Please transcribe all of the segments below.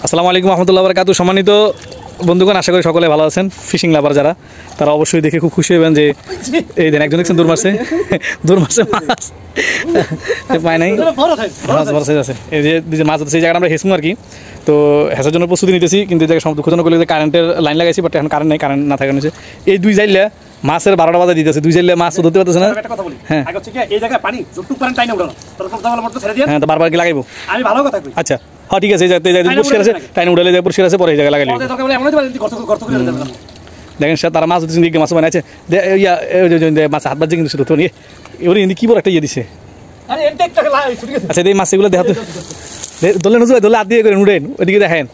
আসসালামু আলাইকুম রহমতুল্লাহ বারাকাতুহু। সম্মানিত বন্ধুগণ, আশা করি সকলে ভালো আছেন। ফিশিং লাভার যারা, তারা অবশ্যই দেখে খুব খুশি হবেন যে এই দেন একজন দেখছেন দূর মারছে মাছ পায় নাই, বড় সাইজ আছে। এই যে মাছ আছে সেই জায়গাটা আমরা হেসমু আর কি। তো হেসার জন্য প্রস্তুতি নিতেছি, কিন্তু এই জায়গায় দুঃখজনক করলে যে কারেন্টের লাইন লাগাইছি, বাট এখন কারেন্ট নেই। কারেন্ট না থাকার নিচে এই দুই জাইলে মাছের 12টা বাজে দিতেছে, দুই জাইলে মাছ ধরতে পারতেছে না। হ্যাঁ হ্যাঁ, তো বারবার কি লাগাইবো? আচ্ছা হ্যাঁ ঠিক আছে, পরিষ্কার আছে, টাইম উঠালে যায় পরিষ্কার আছে, পরে এই জায়গায় লাগাইলে দেখেন স্যার তারা মাছ ধরতেছেন, দিকে মাছ বানাইছে মাছ হাত বাজছে কিন্তু শুধু নিয়ে এবারে কি বড় একটা ইয়ে দিছে। আচ্ছা এই মাছ এগুলো দেখাতে দোলে নজর দোলে হাত দিয়ে করেন উঠেন, ওইদিকে দেখেন।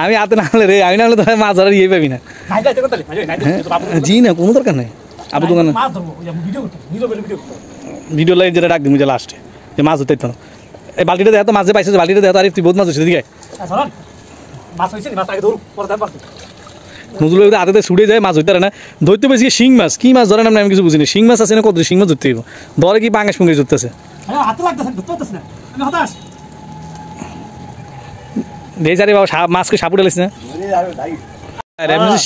আমি হাতে না হলে রে, আমি না হলে তো মাছ ধরার ইয়ে পাবি না। জি না, কোনো দরকার নেই। আবু দোকান ভিডিও লাইন যেটা ডাক দিবি যে লাস্টে যে মাছ ধরতে না, এই বালতিটা দেখ তো মাছ যে পাইছে, বালতিটা দেখ। আর তুই বহুত মাছ হচ্ছে দিকে নজরুল হাতে ছুটে যায়, মাছ ধরতে পারে না। ধরতে পেরেছি শিং মাছ, কি মাছ ধরে না আমি কিছু বুঝিনি। শিং মাছ আছে না, কত শিং মাছ ধরতে হইব, ধরে কি পাঙ্গাস ফুঙ্গাস ধরতেছে। দেখি বাবা মাছকে সাপ উঠে না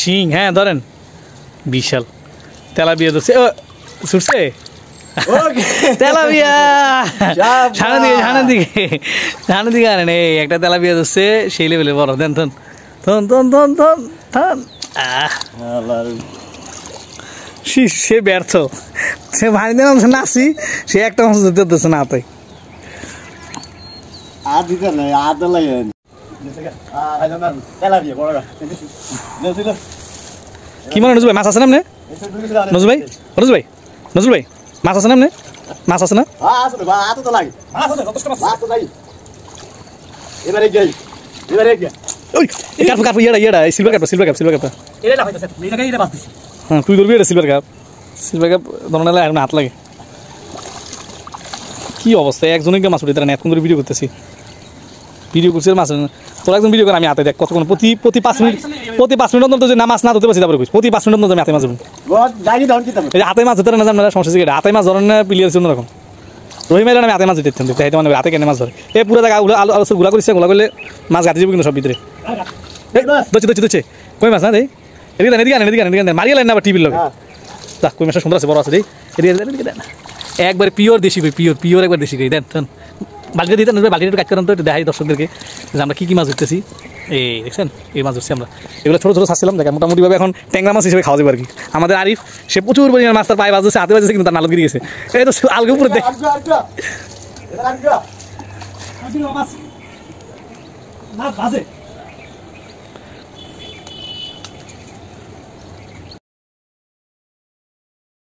শিং। হ্যাঁ ধরেন, বিশাল তেলাপিয়া ধরছে, ছুটছে তেলাপিয়া সামনের দিকে আনেন। এই একটা তেলাপিয়া ধরছে সেই লেভেলে বড়। দেন থন থন থন থন থন থন। সে ব্যর্থ, সে ভাই নাচি, সে একটা মাছ ধরতে ধরছে না। তাই কি মানে নজরুল ভাই মাছ আছে না? নজরুল ভাই নজরুল ভাই মাছ আছে না? মাছ আছে না? হ্যাঁ তুই ধরবি এটা সিলভার কাপ। সিলভার কাপ ধরনের এখন হাত লাগে। কি অবস্থা, একজনকে মাছ উঠে তারা এতক্ষণ ধরে ভিডিও করতেছি, ভিডিও করছি মাছ। তোরা একজন ভিডিও করে আমি হাতে দেখ কতক্ষণ, প্রতি 5 মিনিট অন্তর যে না মাছ না ধরতে পারছি, তারপরে প্রতি 5 মিনিট অন্তর আমি হাতে মাছ ধরুন। হাতে মাছ ধরতে না জান সমস্যা কি, হাতে মাছ ধরেন না প্লেয়ার ছিল অন্যরকম। রহি মেলে আমি হাতে মাছ দিতে মানে হাতে কেন মাছ ধরে এই পুরো জায়গা আলো ঘোলা করিস, ঘোলা করলে মাছ গাঁতি যাবে কিন্তু সব ভিতরে। ধরছে কই মাছ না দেই এদিকে এদিকে মারিয়ে লাইন না আবার টিভির লোক। দেখ কই মাছটা সুন্দর আছে, বড় আছে দেই এদিকে দেন। একবার পিওর দেশি কই, পিওর একবার দেশি কই দেন। বালতিটা দিতে বালতিটা একটু কাজ করেন তো, একটু দেখাই দর্শকদেরকে যে আমরা কী মাছ ধরতেছি। এই দেখছেন এই মাছ ধরছি আমরা, এগুলো ছোটো ছোটো ছাড়ছিলাম। দেখেন মোটামুটিভাবে এখন ট্যাংরা মাছ হিসেবে খাওয়া যাবে আর কি। আমাদের আরিফ সে প্রচুর পরিমাণ মাছ তার পায়ে বাজছে, হাতে বাজছে, কিন্তু তার নালগিরি গেছে। এই তো আলগে উপরে দেখ